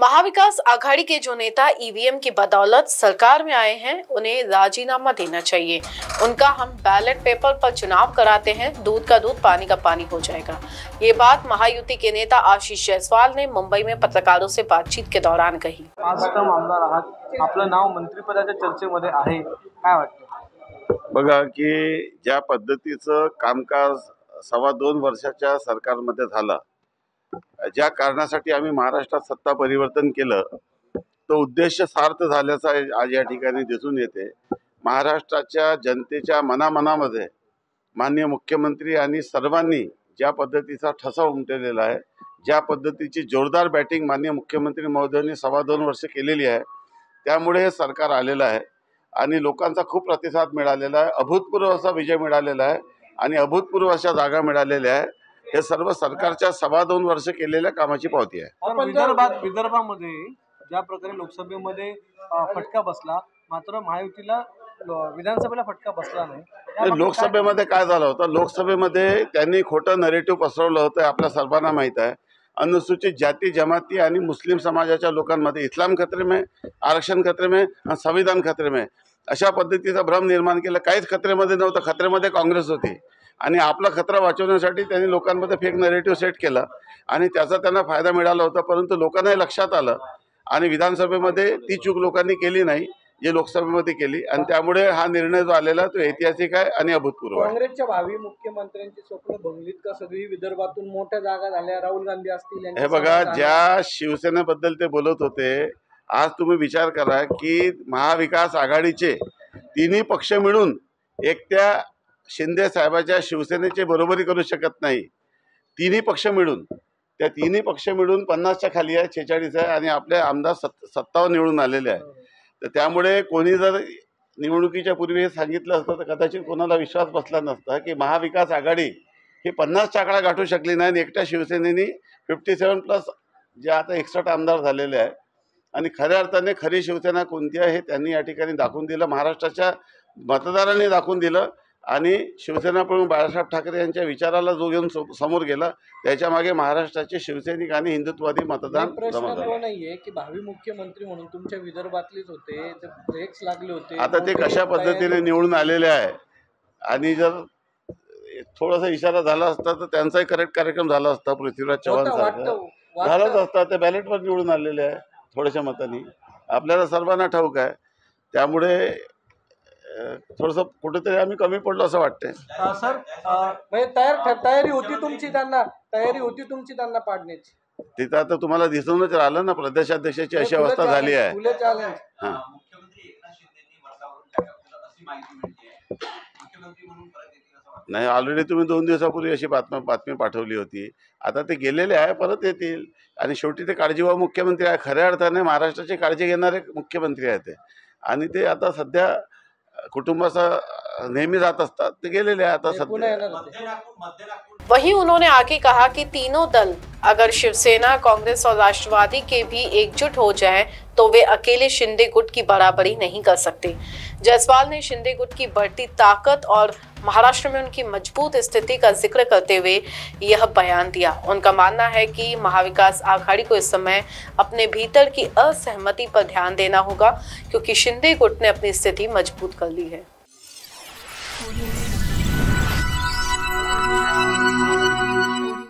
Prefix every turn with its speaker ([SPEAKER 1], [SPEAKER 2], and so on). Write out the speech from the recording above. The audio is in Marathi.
[SPEAKER 1] महाविकास आघाड़ी के जो नेता ईवीएम की बदौलत सरकार में आए हैं, उन्हें राजीनामा देना चाहिए। उनका हम बैलेट पेपर पर चुनाव कराते हैं, दूध का दूध पानी का पानी हो जाएगा। ये बात महायुति के नेता आशीष जायसवाल ने मुंबई में पत्रकारों से बातचीत के दौरान कही।
[SPEAKER 2] 5 टर्म आमदार आहात, आपलं नाव मंत्रिपदाच्या चर्चेमध्ये आहे, काय वाटतं?
[SPEAKER 3] बघा की ज्या पद्धतीचं कामकाज 2.25 वर्षाच्या सरकारमध्ये झालं, ज्या कारणासाठी आम्ही महाराष्ट्रात सत्ता परिवर्तन केलं, तो उद्देश सार्थ झाल्याचा आज या ठिकाणी दिसून येते। महाराष्ट्राच्या जनतेच्या मनामध्ये माननीय मुख्यमंत्री आणि सर्वांनी ज्या पद्धतीचा ठसा उमटलेला आहे, ज्या पद्धतीची जोरदार बॅटिंग माननीय मुख्यमंत्री महोदयांनी 2.25 वर्ष केलेली आहे, त्यामुळे हे सरकार आलेलं आहे आणि लोकांचा खूप प्रतिसाद मिळालेला आहे। अभूतपूर्व असा विजय मिळालेला आहे आणि अभूतपूर्व अशा जागा मिळालेल्या आहे। हे सर्व सरकारच्या 2.25 वर्ष केलेल्या कामाची पावती आहे।
[SPEAKER 2] विदर्भामध्ये ज्या प्रकारे लोकसभेमध्ये फटका बसला, मात्र महायुतीला विधानसभेला फटका बसला नाही।
[SPEAKER 3] लोकसभेमध्ये काय झालं होतं, लोकसभेमध्ये त्यांनी खोटं नरेटिव्ह पसरवलं होतं, आपल्या सर्वांना माहित आहे। अनुसूचित जाती जमाती आणि मुस्लिम समाजाच्या लोकांमध्ये इस्लाम खतरे में, आरक्षण खतरे में, संविधान खतरे में, अशा पद्धतीचा भ्रम निर्माण केला। काहीच खतरेमध्ये नव्हतं, खतरेमध्ये काँग्रेस होती आणि आपला खतरा वाचवण्यासाठी त्यांनी लोकांमध्ये फेक नरेटिव्ह सेट केला आणि त्याचा त्यांना फायदा मिळाला होता। परंतु लोकांनाही लक्षात आलं आणि विधानसभेमध्ये ती चूक लोकांनी केली नाही जे लोकसभेमध्ये केली आणि त्यामुळे हा निर्णय जो आलेला तो ऐतिहासिक आहे आणि अभूतपूर्व आहे।
[SPEAKER 2] काँग्रेसच्या भावी मुख्यमंत्र्यांची स्वप्न भंगलीत का सगळी विदर्भातून मोठ्या जागा झाल्या, राहुल गांधी असतील,
[SPEAKER 3] हे बघा, ज्या शिवसेनेबद्दल ते बोलत होते, आज तुम्ही विचार करा की महाविकास आघाडीचे तिन्ही पक्ष मिळून एकट्या शिंदे साहेबाच्या शिवसेनेची बरोबरी करू शकत नाही। तिन्ही पक्ष मिळून, त्या तिन्ही पक्ष मिळून 50च्या खाली आहे, 46 आहे आणि आपले आमदार 57 निवडून आलेले आहे। तर त्यामुळे कोणी जर निवडणुकीच्या पूर्वी हे सांगितलं असतं तर कदाचित कोणाला विश्वास बसला नसता की महाविकास आघाडी हे 50चा आकडा गाठू शकली नाही आणि एकट्या शिवसेनेने 57+ जे आता 61 आमदार झालेले आहे आणि खऱ्या अर्थाने खरी शिवसेना कोणती आहे हे त्यांनी या ठिकाणी दाखवून दिलं, महाराष्ट्राच्या मतदारांनी दाखवून दिलं आणि शिवसेना प्रमुख बाळासाहेब ठाकरे यांच्या विचाराला जो घेऊन समोर गेला, त्याच्या मागे महाराष्ट्राचे शिवसैनिक आणि हिंदुत्ववादी मतदान जमा झाले।
[SPEAKER 2] नाहीये की भावी मुख्यमंत्री म्हणून तुमच्या विदर्भातलेच होते, ब्रेक्स लागले होते,
[SPEAKER 3] आता ते कशा पद्धतीने निवडून आलेले आहे आणि जर थोडासा इशारा झाला असता तर त्यांचाही करेक्ट कार्यक्रम झाला असता, पृथ्वीराज चव्हाण सारखा झालाच असता। ते बॅलेटवर निवडून आलेले आहे थोड्याशा मतांनी, आपल्याला सर्वांना ठाऊक आहे। त्यामुळे थोडंसं कुठेतरी आम्ही कमी पडलो असं वाटतंय।
[SPEAKER 2] सर, तयारी होती तुमची त्यांना पाडण्याची?
[SPEAKER 3] तिथं आता तुम्हाला दिसूनच राहिलं ना, प्रदेशाध्यक्षाची अशी अवस्था झाली आहे। नाही, ऑलरेडी तुम्ही 2 दिवसापूर्वी अशी बातमी पाठवली होती। आता ते गेलेले आहे, परत येतील आणि शेवटी ते काळजीवाहू मुख्यमंत्री आहे, खऱ्या अर्थाने महाराष्ट्राची काळजी घेणारे मुख्यमंत्री आहेत ते आणि ते आता सध्या कुटुंबाचा नेहमी जात असतात, ते गेलेले आता सध्या।
[SPEAKER 1] वहीं उन्होंने आगे कहा कि तीनों दल अगर शिवसेना, कांग्रेस और राष्ट्रवादी के भी एकजुट हो जाएं, तो वे अकेले शिंदे गुट की बराबरी नहीं कर सकते। जायसवाल ने शिंदे गुट की बढ़ती ताकत और महाराष्ट्र में उनकी मजबूत स्थिति का जिक्र करते हुए यह बयान दिया। उनका मानना है कि महाविकास आघाड़ी को इस समय अपने भीतर की असहमति पर ध्यान देना होगा, क्योंकि शिंदे गुट ने अपनी स्थिति मजबूत कर ली है।